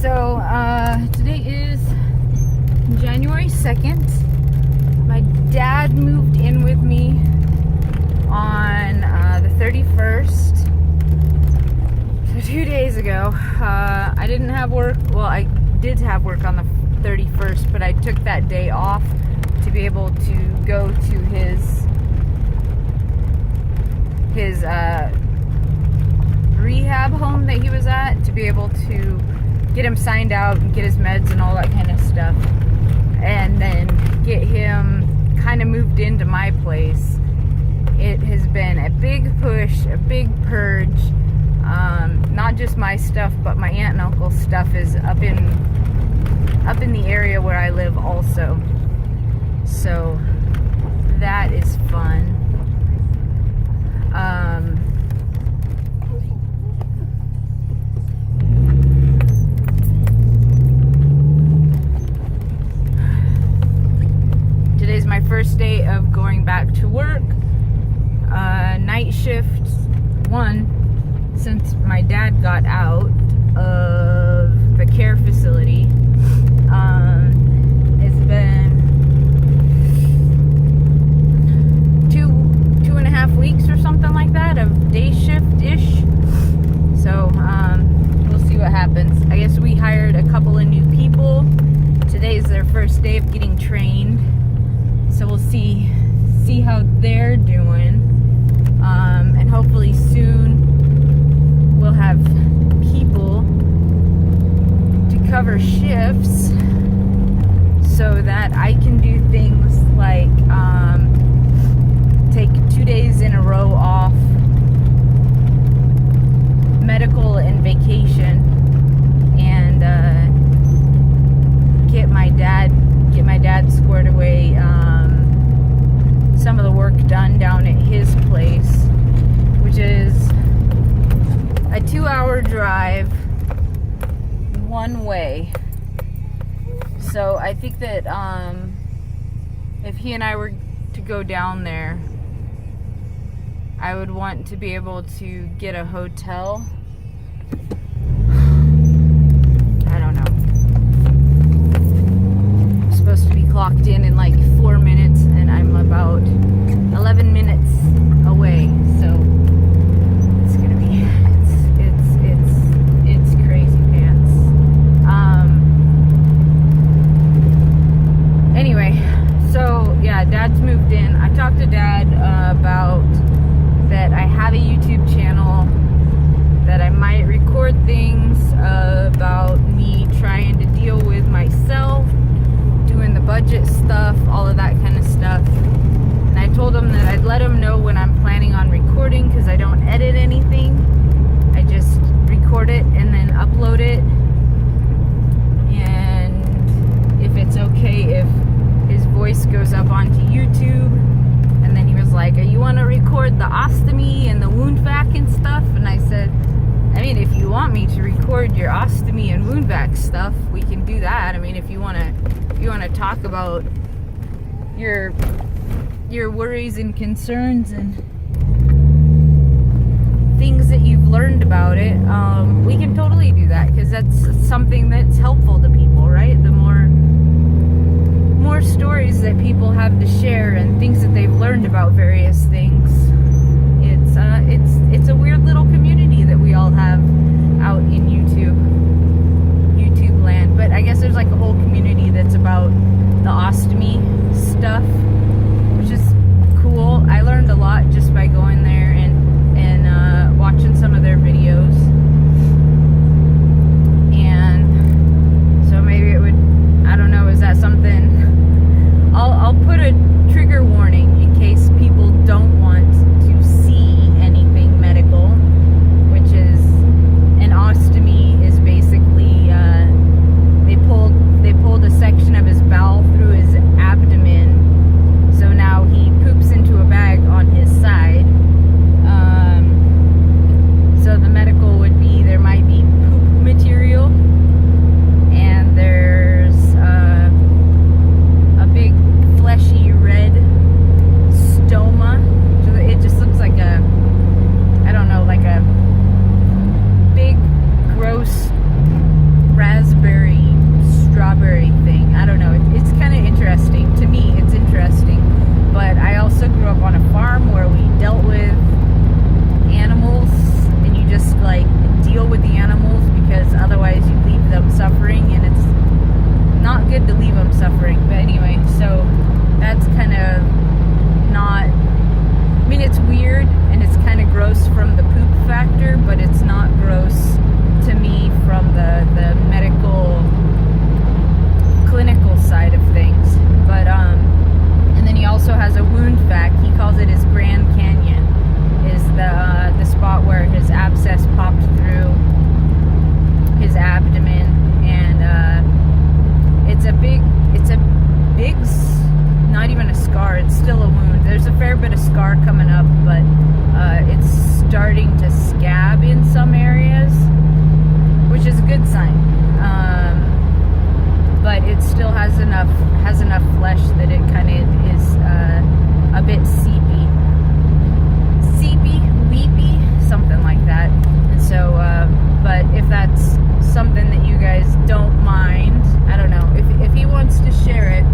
So, today is January 2nd. My dad moved in with me on the 31st. So 2 days ago. I didn't have work. Well, I did have work on the 31st, but I took that day off to be able to go to his rehab home that he was at, to be able to get him signed out and get his meds and all that kind of stuff, and then get him kind of moved into my place. It has been a big push, a big purge. Not just my stuff, but my aunt and uncle's stuff is up in the area where I live also. So that is fun. Today's my first day of going back to work. Night shift 1, since my dad got out of the care facility. It's been 2.5 weeks or something like that of day shift-ish. So we'll see what happens. I guess we hired a couple of new people. Today's their first day of getting trained. So we'll see how they're doing. And hopefully soon we'll have people to cover shifts so that I can do things like take 2 days in a row off medical and vacation, and get my dad squared away, some of the work done down at his place, which is a 2-hour drive one way. So I think that if he and I were to go down there, I would want to be able to get a hotel. I don't know. I'm supposed to be clocked in like 4 minutes, and I'm about 11 minutes away. So it's gonna be it's crazy pants. Anyway, so yeah, Dad's moved in. I talked to Dad about that I have a YouTube channel, that I might record things about me trying to deal with myself, doing the budget stuff, all of that kind of stuff. And I told him that I'd let him know when I'm planning on recording, because I don't edit anything. I just record it and then upload it. And if it's okay if his voice goes up onto YouTube. And then he was like, you want to record the ostomy and the wound vac and stuff? And I said, I mean, if you want me to record your ostomy and wound vac stuff, we can do that. I mean, if you want to talk about your worries and concerns and things that you've learned about it, we can totally do that, because that's something that's helpful to people, right? The more stories that people have to share and things that they've learned about various things, it's a weird little community that we all have out in YouTube land. But I guess there's like a whole community that's about the ostomy stuff, which is cool. I learned a lot just by going there and watching some of their videos. And so maybe it would, I don't know, is that something? I'll put a trigger warning in case people don't want to see anything medical, which is good to leave them suffering. But anyway, so that's kind of not, I mean, it's weird and it's kind of gross from the poop factor, but it's not gross to me from the medical, clinical side of things. But, and then he also has a wound vac. He calls it his Grand Canyon, is the spot where his abscess popped through his abdomen, and it's a big, not even a scar, it's still a wound. There's a fair bit of scar coming up, but it's starting to scab in some areas, which is a good sign. But it still has enough flesh that it kind of is a bit seepy, weepy, something like that. And so, but if that's something that you guys don't mind, I don't know. If he wants to share it,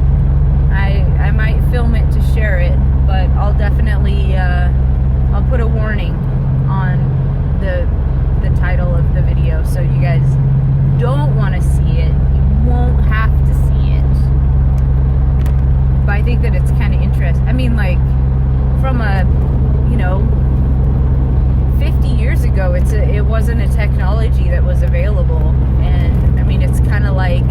I might film it to share it, but I'll definitely I'll put a warning on the title of the video, so you guys don't want to see it. You won't have to see it. But I think that it's kind of interesting. I mean, like, from a, 50 years ago, it wasn't a technology that was available, and I mean, it's kind of like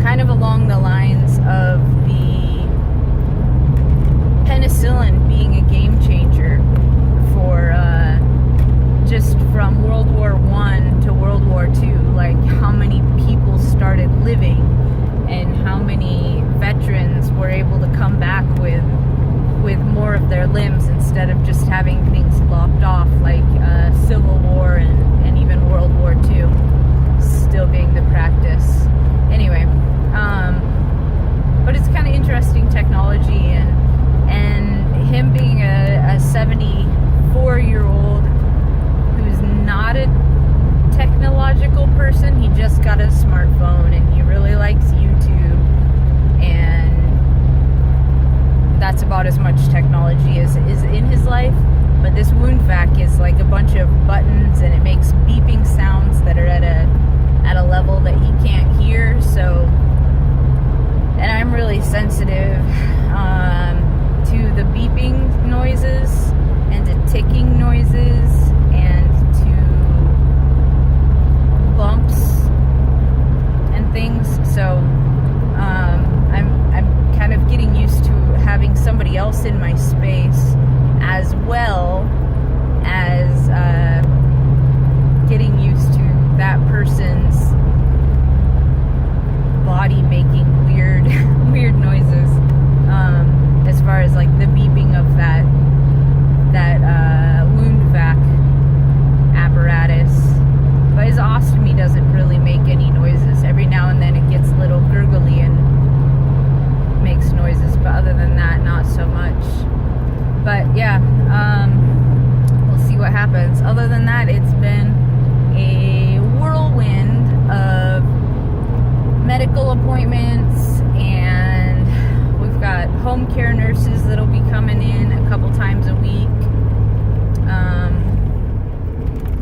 kind of along the lines of the penicillin being a game changer for just from World War I to World War II, like how many people started living and how many veterans were able to come back with more of their limbs instead of just having things lopped off, like Civil War and even World War II still being the practice. Anyway, but it's kind of interesting technology, and him being a 74-year-old who's not a technological person. He just got a smartphone and he really likes YouTube, and that's about as much technology as is in his life. But this wound vac is like a bunch of buttons, and it makes beeping sounds that are at a level that he can't hear. So, and I'm really sensitive to the beeping noises and to ticking noises and to bumps and things. So I'm kind of getting used to having somebody else in my space, as well as getting used to that person's body making weird noises, as far as like the beeping of that wound vac apparatus. But his ostomy doesn't really make any noises. Every now and then it gets a little gurgly and makes noises, but other than that, not so much. But yeah, we'll see what happens. Other than that, it's been a whirlwind of medical appointments, and we've got home care nurses that'll be coming in a couple times a week.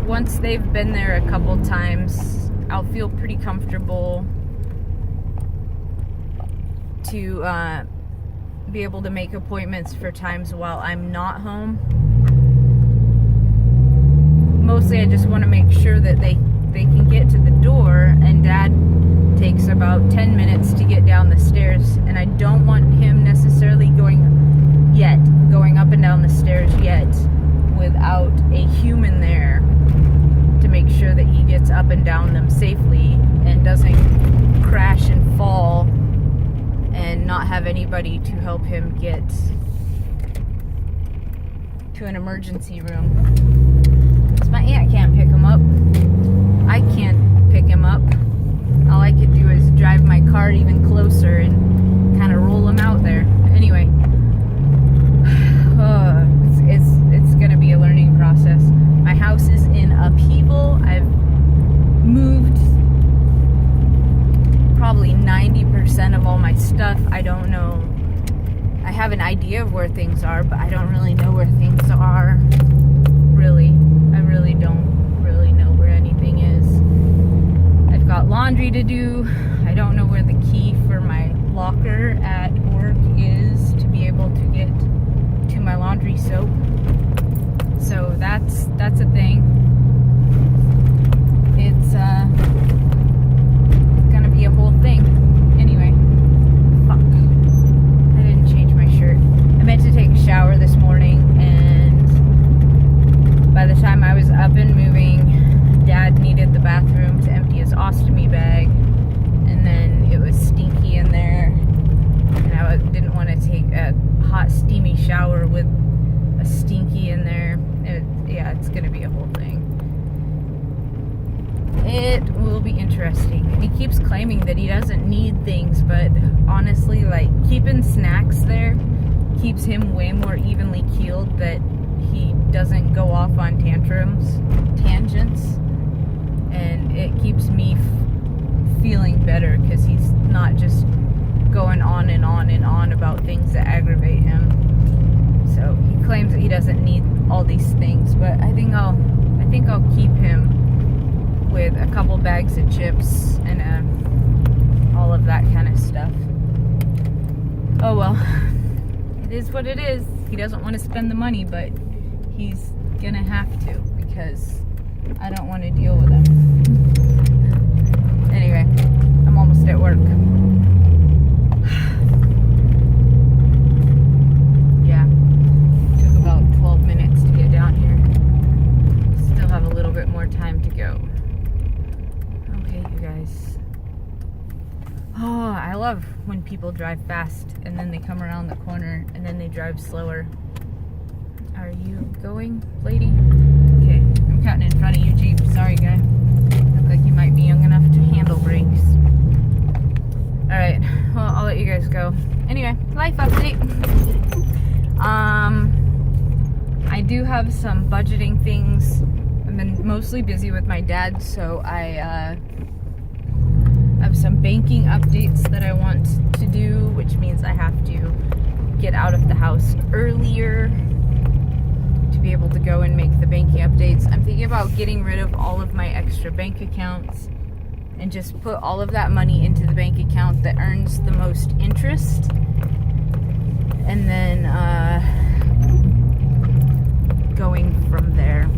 Once they've been there a couple times, I'll feel pretty comfortable to be able to make appointments for times while I'm not home. Mostly I just want to make sure that they can get to the door, and Dad takes about 10 minutes to get down the stairs, and I don't want him necessarily going up and down the stairs yet without a human there to make sure that he gets up and down them safely and doesn't crash and fall and not have anybody to help him get to an emergency room. Because my aunt can't pick him up. I can't pick him up. All I could do is drive my car even closer and kind of roll him out there. Anyway, it's going to be a learning process. My house is in upheaval. I've moved probably 90% of all my stuff. I don't know. I have an idea of where things are, but I don't really know where things are. Really. I really don't really know where anything is. I've got laundry to do. I don't know where the key for my locker at work is to be able to get to my laundry soap. So that's a thing. It's gonna be a whole thing. Anyway, fuck. I didn't change my shirt. I meant to take a shower this morning, and by the time I was up and moving, Dad needed the bathroom to empty his ostomy bag, and then it was stinky in there, and I didn't want to take a hot steamy shower with a stinky in there. Yeah, it's gonna be a whole thing. It will be interesting. And he keeps claiming that he doesn't need things, but honestly, like, keeping snacks there keeps him way more evenly keeled, that he doesn't go off on tangents, and it keeps me feeling better because he's not just going on and on and on about things that aggravate him. So he claims that he doesn't need all these things, but I think I'll keep him with a couple bags of chips and all of that kind of stuff. Oh well, it is what it is. He doesn't want to spend the money, but he's gonna have to, because I don't want to deal with him. Anyway, I'm almost at work. Yeah, took about 12 minutes to get down here. Still have a little bit more time to go. Okay, you guys. Oh, I love when people drive fast and then they come around the corner and then they drive slower. Are you going, lady? Okay, I'm cutting in front of you, Jeep. Sorry, guy. Look like you might be young enough to handle brakes. Alright, well, I'll let you guys go. Anyway, life update. I do have some budgeting things. I've been mostly busy with my dad, so I have some banking updates that I want to do, which means I have to get out of the house earlier to be able to go and make the banking updates. I'm thinking about getting rid of all of my extra bank accounts and just put all of that money into the bank account that earns the most interest, and then going from there.